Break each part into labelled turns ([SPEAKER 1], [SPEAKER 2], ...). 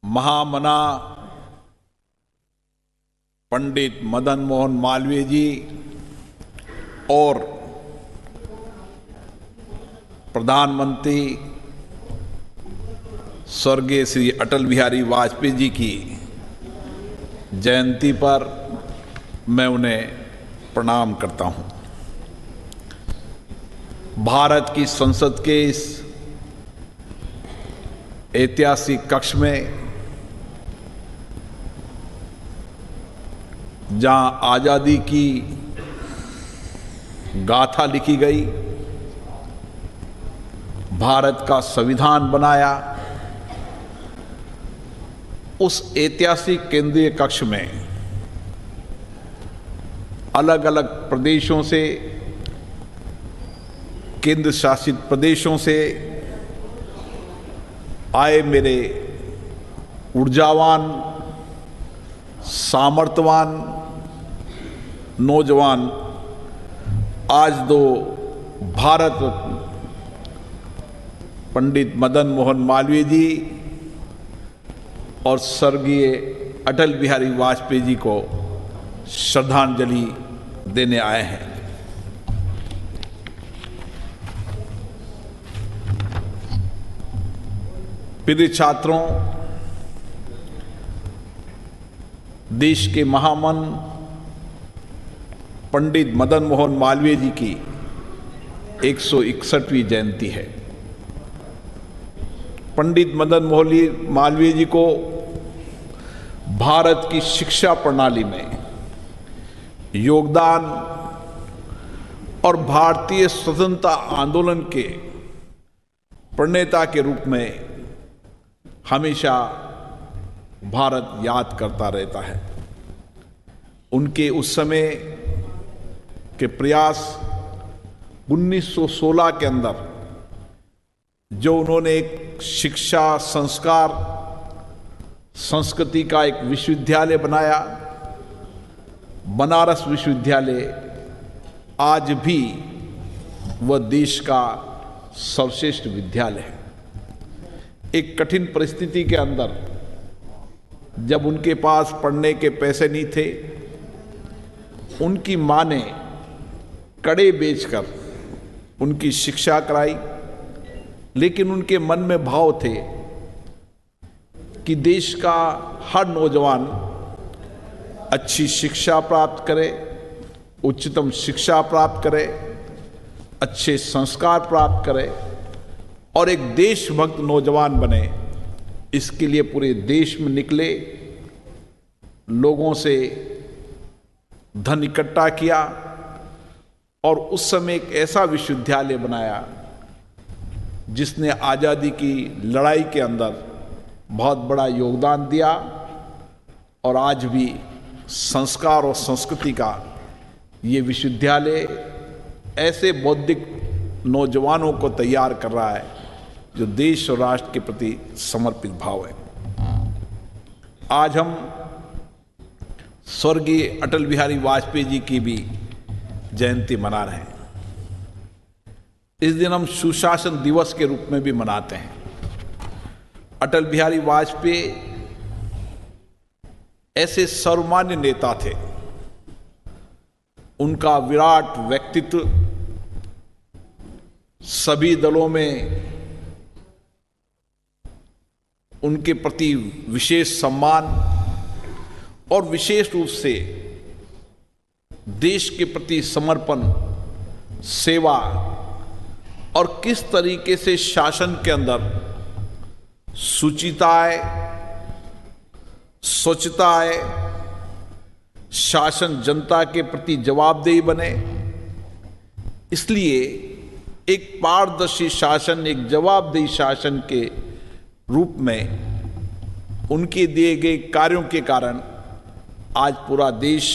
[SPEAKER 1] महामना पंडित मदन मोहन मालवीय जी और प्रधानमंत्री स्वर्गीय श्री अटल बिहारी वाजपेयी जी की जयंती पर मैं उन्हें प्रणाम करता हूं। भारत की संसद के इस ऐतिहासिक कक्ष में जहां आजादी की गाथा लिखी गई, भारत का संविधान बनाया, उस ऐतिहासिक केंद्रीय कक्ष में अलग अलग प्रदेशों से, केंद्र शासित प्रदेशों से आए मेरे ऊर्जावान, सामर्थ्यवान नौजवान आज दो भारत रत्न पंडित मदन मोहन मालवीय जी और स्वर्गीय अटल बिहारी वाजपेयी जी को श्रद्धांजलि देने आए हैं। प्रिय छात्रों, देश के महामन पंडित मदन मोहन मालवीय जी की 161वीं जयंती है। पंडित मदन मोहन मालवीय जी को भारत की शिक्षा प्रणाली में योगदान और भारतीय स्वतंत्रता आंदोलन के प्रणेता के रूप में हमेशा भारत याद करता रहता है। उनके उस समय के प्रयास 1916 के अंदर जो उन्होंने एक शिक्षा, संस्कार, संस्कृति का एक विश्वविद्यालय बनाया, बनारस विश्वविद्यालय आज भी वह देश का सर्वश्रेष्ठ विद्यालय है। एक कठिन परिस्थिति के अंदर जब उनके पास पढ़ने के पैसे नहीं थे, उनकी मां ने कड़े बेचकर उनकी शिक्षा कराई, लेकिन उनके मन में भाव थे कि देश का हर नौजवान अच्छी शिक्षा प्राप्त करे, उच्चतम शिक्षा प्राप्त करे, अच्छे संस्कार प्राप्त करे और एक देशभक्त नौजवान बने। इसके लिए पूरे देश में निकले, लोगों से धन इकट्ठा किया और उस समय एक ऐसा विश्वविद्यालय बनाया जिसने आज़ादी की लड़ाई के अंदर बहुत बड़ा योगदान दिया और आज भी संस्कार और संस्कृति का ये विश्वविद्यालय ऐसे बौद्धिक नौजवानों को तैयार कर रहा है जो देश और राष्ट्र के प्रति समर्पित भाव है। आज हम स्वर्गीय अटल बिहारी वाजपेयी जी की भी जयंती मना रहे हैं। इस दिन हम सुशासन दिवस के रूप में भी मनाते हैं। अटल बिहारी वाजपेयी ऐसे सर्वमान्य नेता थे, उनका विराट व्यक्तित्व सभी दलों में उनके प्रति विशेष सम्मान और विशेष रूप से देश के प्रति समर्पण, सेवा और किस तरीके से शासन के अंदर शुचिता आए, स्वच्छता आए, शासन जनता के प्रति जवाबदेही बने। इसलिए एक पारदर्शी शासन, एक जवाबदेही शासन के रूप में उनके दिए गए कार्यों के कारण आज पूरा देश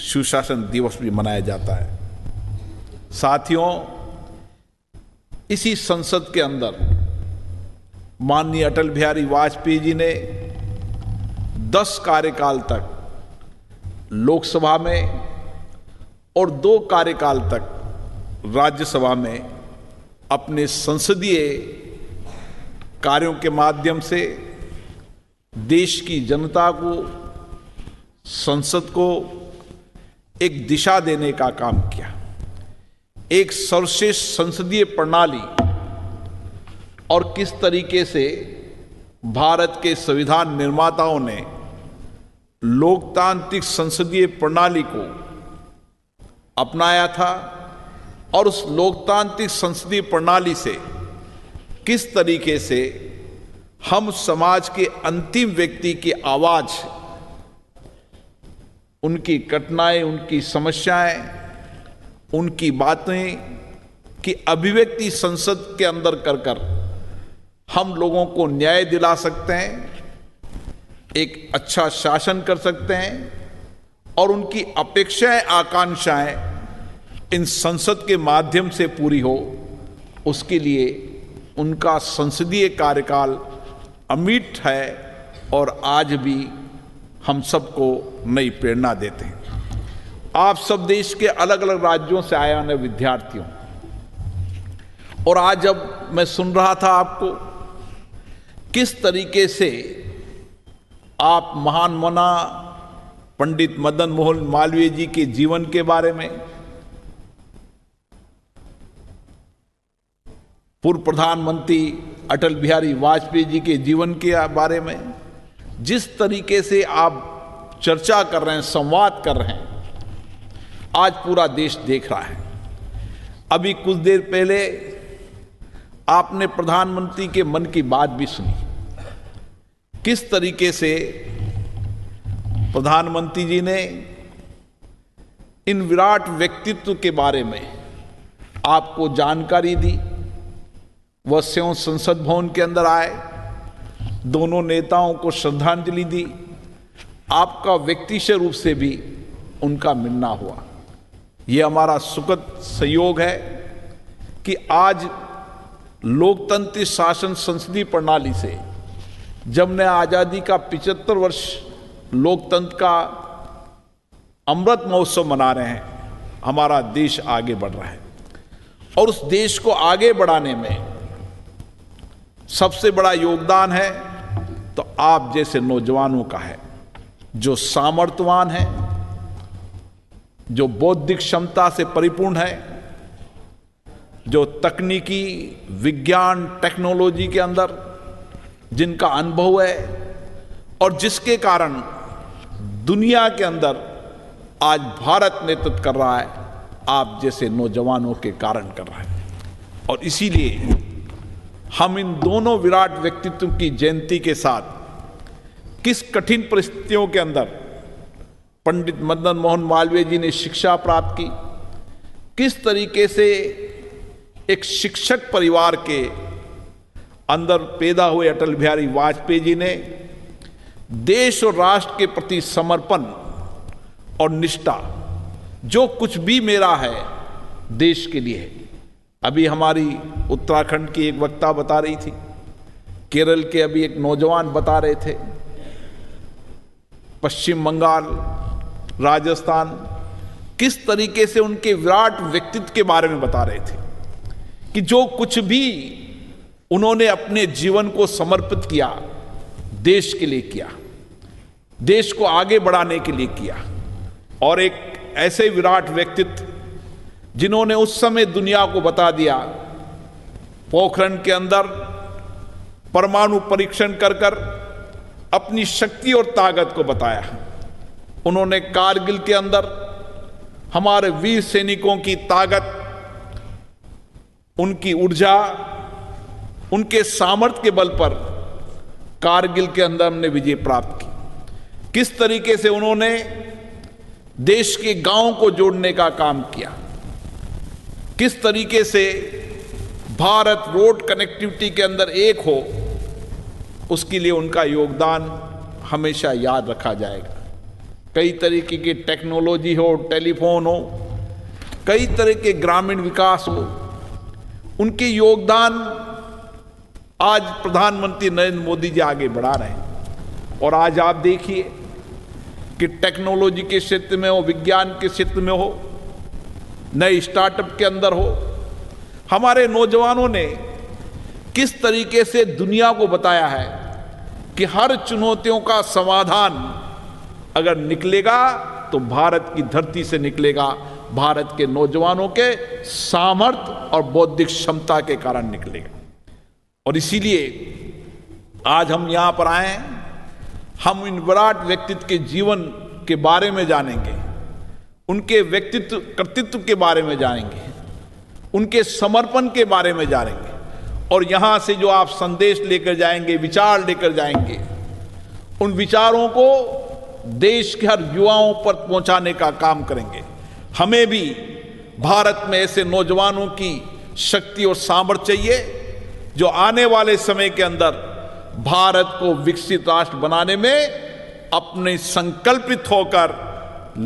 [SPEAKER 1] सुशासन दिवस भी मनाया जाता है। साथियों, इसी संसद के अंदर माननीय अटल बिहारी वाजपेयी जी ने 10 कार्यकाल तक लोकसभा में और 2 कार्यकाल तक राज्यसभा में अपने संसदीय कार्यों के माध्यम से देश की जनता को, संसद को एक दिशा देने का काम किया। एक सर्वश्रेष्ठ संसदीय प्रणाली और किस तरीके से भारत के संविधान निर्माताओं ने लोकतांत्रिक संसदीय प्रणाली को अपनाया था और उस लोकतांत्रिक संसदीय प्रणाली से किस तरीके से हम समाज के अंतिम व्यक्ति की आवाज, उनकी कठिनाई, उनकी समस्याएं, उनकी बातें की अभिव्यक्ति संसद के अंदर कर कर हम लोगों को न्याय दिला सकते हैं, एक अच्छा शासन कर सकते हैं और उनकी अपेक्षाएं, आकांक्षाएं इन संसद के माध्यम से पूरी हो, उसके लिए उनका संसदीय कार्यकाल अमिट है और आज भी हम सबको नई प्रेरणा देते हैं। आप सब देश के अलग अलग राज्यों से आए हुए विद्यार्थियों, और आज जब मैं सुन रहा था आपको किस तरीके से आप महान मना पंडित मदन मोहन मालवीय जी के जीवन के बारे में, पूर्व प्रधानमंत्री अटल बिहारी वाजपेयी जी के जीवन के बारे में जिस तरीके से आप चर्चा कर रहे हैं, संवाद कर रहे हैं, आज पूरा देश देख रहा है। अभी कुछ देर पहले आपने प्रधानमंत्री के मन की बात भी सुनी, किस तरीके से प्रधानमंत्री जी ने इन विराट व्यक्तित्व के बारे में आपको जानकारी दी। वह स्वयं संसद भवन के अंदर आए, दोनों नेताओं को श्रद्धांजलि दी, आपका व्यक्तिगत रूप से भी उनका मिलना हुआ। यह हमारा सुखद संयोग है कि आज लोकतंत्र शासन संसदीय प्रणाली से जब ने आजादी का 75 वर्ष लोकतंत्र का अमृत महोत्सव मना रहे हैं, हमारा देश आगे बढ़ रहा है और उस देश को आगे बढ़ाने में सबसे बड़ा योगदान है तो आप जैसे नौजवानों का है, जो सामर्थ्यवान है, जो बौद्धिक क्षमता से परिपूर्ण है, जो तकनीकी विज्ञान टेक्नोलॉजी के अंदर जिनका अनुभव है और जिसके कारण दुनिया के अंदर आज भारत नेतृत्व कर रहा है, आप जैसे नौजवानों के कारण कर रहा है। और इसीलिए हम इन दोनों विराट व्यक्तित्व की जयंती के साथ किस कठिन परिस्थितियों के अंदर पंडित मदन मोहन मालवीय जी ने शिक्षा प्राप्त की, किस तरीके से एक शिक्षक परिवार के अंदर पैदा हुए अटल बिहारी वाजपेयी जी ने देश और राष्ट्र के प्रति समर्पण और निष्ठा, जो कुछ भी मेरा है देश के लिए है। अभी हमारी उत्तराखंड की एक वक्ता बता रही थी, केरल के अभी एक नौजवान बता रहे थे, पश्चिम बंगाल, राजस्थान, किस तरीके से उनके विराट व्यक्तित्व के बारे में बता रहे थे कि जो कुछ भी उन्होंने अपने जीवन को समर्पित किया, देश के लिए किया, देश को आगे बढ़ाने के लिए किया। और एक ऐसे विराट व्यक्तित्व जिन्होंने उस समय दुनिया को बता दिया, पोखरण के अंदर परमाणु परीक्षण कर कर अपनी शक्ति और ताकत को बताया। उन्होंने कारगिल के अंदर हमारे वीर सैनिकों की ताकत, उनकी ऊर्जा, उनके सामर्थ्य के बल पर कारगिल के अंदर हमने विजय प्राप्त की। किस तरीके से उन्होंने देश के गांवों को जोड़ने का काम किया, किस तरीके से भारत रोड कनेक्टिविटी के अंदर एक हो, उसके लिए उनका योगदान हमेशा याद रखा जाएगा। कई तरीके की टेक्नोलॉजी हो, टेलीफोन हो, कई तरह के ग्रामीण विकास हो, उनके योगदान आज प्रधानमंत्री नरेंद्र मोदी जी आगे बढ़ा रहे हैं। और आज आप देखिए कि टेक्नोलॉजी के क्षेत्र में हो, विज्ञान के क्षेत्र में हो, नए स्टार्टअप के अंदर हो, हमारे नौजवानों ने किस तरीके से दुनिया को बताया है कि हर चुनौतियों का समाधान अगर निकलेगा तो भारत की धरती से निकलेगा, भारत के नौजवानों के सामर्थ्य और बौद्धिक क्षमता के कारण निकलेगा। और इसीलिए आज हम यहां पर आए हैं। हम इन विराट व्यक्तित्व के जीवन के बारे में जानेंगे, उनके व्यक्तित्व कर्तृत्व के बारे में जानेंगे, उनके समर्पण के बारे में जानेंगे, और यहां से जो आप संदेश लेकर जाएंगे, विचार लेकर जाएंगे, उन विचारों को देश के हर युवाओं पर पहुंचाने का काम करेंगे। हमें भी भारत में ऐसे नौजवानों की शक्ति और सामर्थ्य चाहिए जो आने वाले समय के अंदर भारत को विकसित राष्ट्र बनाने में अपने संकल्पित होकर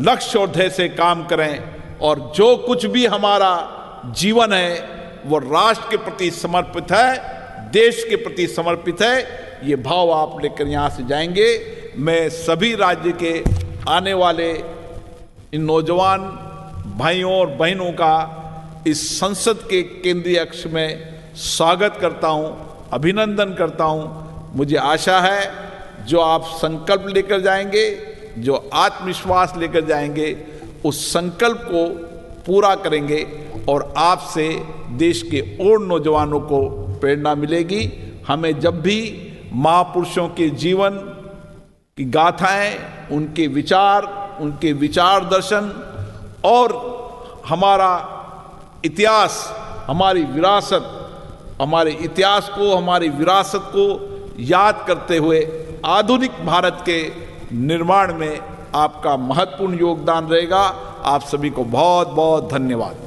[SPEAKER 1] लक्ष्य और ध्येय से काम करें, और जो कुछ भी हमारा जीवन है वो राष्ट्र के प्रति समर्पित है, देश के प्रति समर्पित है। ये भाव आप लेकर यहां से जाएंगे। मैं सभी राज्य के आने वाले इन नौजवान भाइयों और बहनों का इस संसद के केंद्रीय अक्ष में स्वागत करता हूं, अभिनंदन करता हूं। मुझे आशा है जो आप संकल्प लेकर जाएंगे, जो आत्मविश्वास लेकर जाएंगे, उस संकल्प को पूरा करेंगे और आपसे देश के और नौजवानों को प्रेरणा मिलेगी। हमें जब भी महापुरुषों के जीवन की गाथाएं, उनके विचार दर्शन और हमारा इतिहास, हमारी विरासत, हमारे इतिहास को, हमारी विरासत को याद करते हुए आधुनिक भारत के निर्माण में आपका महत्वपूर्ण योगदान रहेगा। आप सभी को बहुत बहुत धन्यवाद।